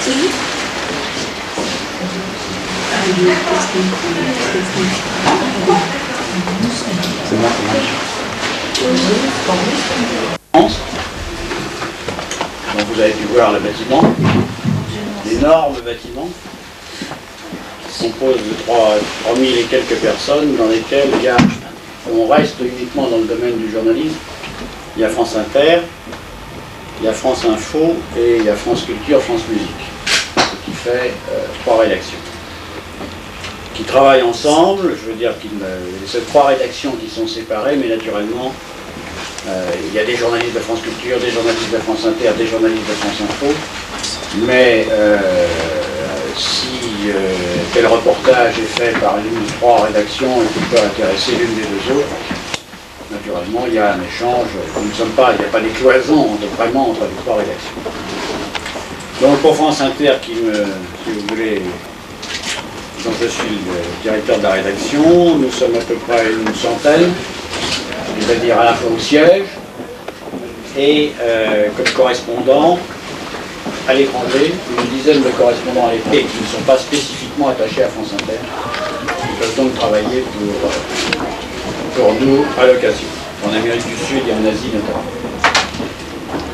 C'est moi qui marche. Donc vous avez pu voir le bâtiment, l'énorme bâtiment, qui compose de 3000 et quelques personnes, dans lesquelles on reste uniquement dans le domaine du journalisme. Il y a France Inter, il y a France Info et il y a France Culture, France Musique, ce qui fait 3 rédactions qui travaillent ensemble. Je veux dire qu'il ces 3 rédactions qui sont séparées, mais naturellement il y a des journalistes de France Culture, des journalistes de France Inter, des journalistes de France Info, mais si tel reportage est fait par l'une des 3 rédactions et qui peut intéresser l'une des 2 autres, naturellement, il y a un échange. Nous ne sommes pas, il n'y a pas des cloisons vraiment entre les 3 rédactions. Donc pour France Inter, si vous voulez, dont je suis le directeur de la rédaction, nous sommes à peu près une centaine, c'est-à-dire à la fois au siège et comme correspondants à l'étranger, une dizaine de correspondants à l'étranger qui ne sont pas spécifiquement attachés à France Inter, qui peuvent donc travailler pour nous à l'occasion, en Amérique du Sud et en Asie notamment.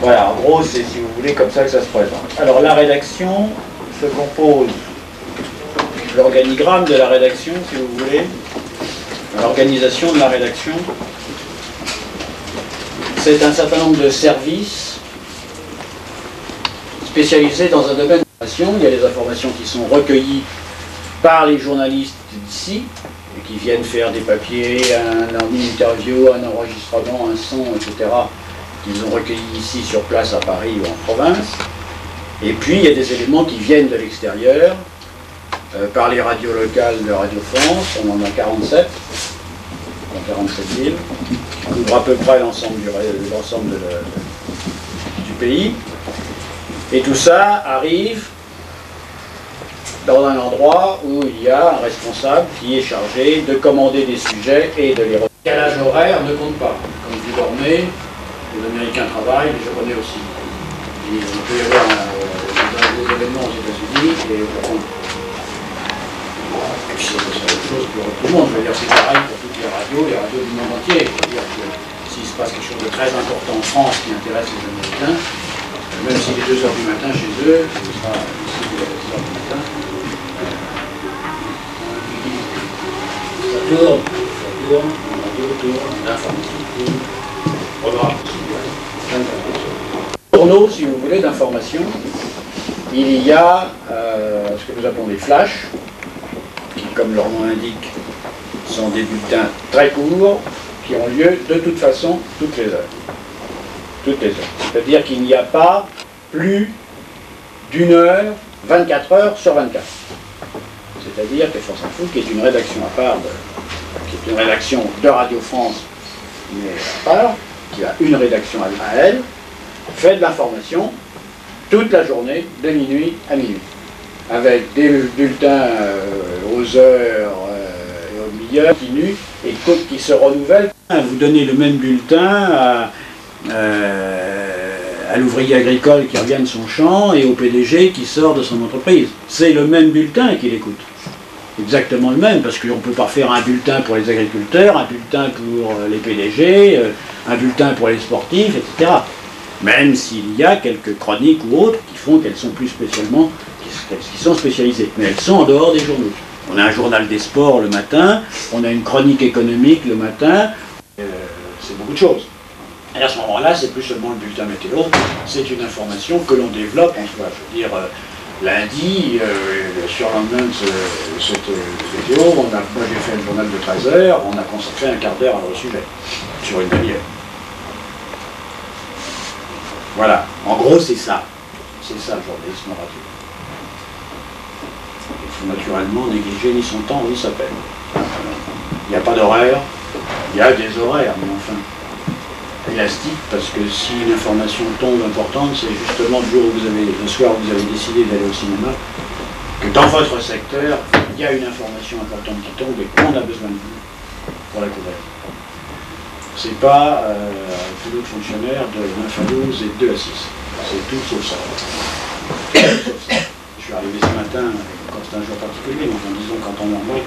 Voilà, en gros, c'est, si vous voulez, comme ça que ça se présente. Alors la rédaction se compose, l'organigramme de la rédaction, si vous voulez, l'organisation de la rédaction, c'est un certain nombre de services spécialisés dans un domaine d'information. Il y a des informations qui sont recueillies par les journalistes d'ici, et qui viennent faire des papiers, une interview, un enregistrement, un son, etc., qu'ils ont recueillis ici sur place à Paris ou en province. Et puis il y a des éléments qui viennent de l'extérieur, par les radios locales de Radio France, on en a 47, dans 47 villes, qui couvrent à peu près l'ensemble du pays. Et tout ça arrive dans un endroit où il y a un responsable qui est chargé de commander des sujets et de les retenir. Le décalage horaire ne compte pas. Quand vous dormez, les Américains travaillent, les Japonais aussi. Il peut y avoir des événements aux États-Unis et au Japon. Et puis c'est la même chose pour tout le monde. Je veux dire, c'est pareil pour toutes les radios du monde entier. Je veux dire que s'il se passe quelque chose de très important en France qui intéresse les Américains, même s'il est 2 h du matin chez eux, ce sera ici 2 h du matin. Ça tourne, la radio tourne, l'information tourne, programme, plein de journaux, si vous voulez, d'information. Il y a ce que nous appelons des flashs, qui, comme leur nom l'indique, sont des bulletins très courts, qui ont lieu de toute façon toutes les heures. Toutes les heures. C'est-à-dire qu'il n'y a pas plus d'1 heure, 24 heures sur 24. C'est-à-dire que France Info, qui est une rédaction à part, qui est une rédaction de Radio France, mais à part, qui a une rédaction à elle, fait de l'information toute la journée, de minuit à minuit, avec des bulletins aux heures et au milieu, continue, et qui se renouvellent. Vous donnez le même bulletin à l'ouvrier agricole qui revient de son champ et au PDG qui sort de son entreprise. C'est le même bulletin qu'il écoute. Exactement le même, parce qu'on ne peut pas faire un bulletin pour les agriculteurs, un bulletin pour les PDG, un bulletin pour les sportifs, etc. Même s'il y a quelques chroniques ou autres qui font qu'elles sont plus spécialement, qui sont spécialisées. Mais elles sont en dehors des journaux. On a un journal des sports le matin, on a une chronique économique le matin, c'est beaucoup de choses. Et à ce moment-là, c'est plus seulement le bulletin météo, c'est une information que l'on développe en soi. Je veux dire, lundi, le surlendemain de cette vidéo, moi j'ai fait un journal de 13 heures, on a consacré un quart d'heure à leur sujet, sur une demi-heure. Voilà, en gros c'est ça. C'est ça le journalisme radio. Il faut naturellement négliger ni son temps ni sa peine. Il n'y a pas d'horaire, il y a des horaires, mais enfin, élastique, parce que si une information tombe importante, c'est justement le jour où le soir où vous avez décidé d'aller au cinéma, que dans votre secteur, il y a une information importante qui tombe et qu'on a besoin de vous pour la couvrir. C'est pas un boulot de fonctionnaire de 9 à 12 et de 2 à 6. C'est tout sauf ça. matin, quand c'est un jour particulier, mais disons quand on en est,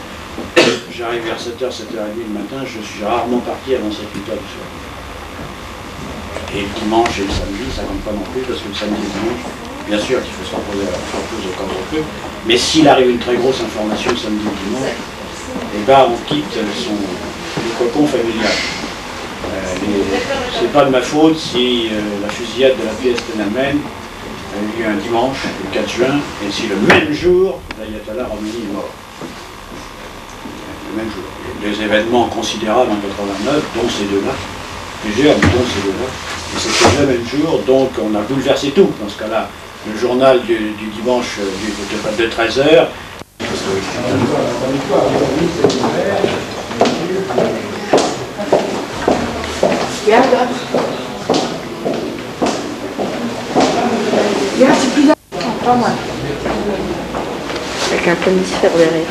j'arrive vers 7h, 7h30 le matin, je suis rarement parti avant 7-8h du soir. Et le dimanche et le samedi, ça compte pas non plus, parce que le samedi et le dimanche, bien sûr qu'il faut se reposer quand on peut, mais s'il arrive une très grosse information le samedi ou le dimanche, et ben on quitte le cocon familial. C'est pas de ma faute si la fusillade de la pièce Tenamen a eu lieu un dimanche, le 4 juin, et si le même jour, l'ayatollah Khomeini est mort. Le même jour. Des événements considérables en 89, dont ces deux-là, plusieurs, mais dont ces deux-là. Et c'était le même jour, donc on a bouleversé tout. Dans ce cas-là, le journal du dimanche de 13h. Avec un planisphère derrière.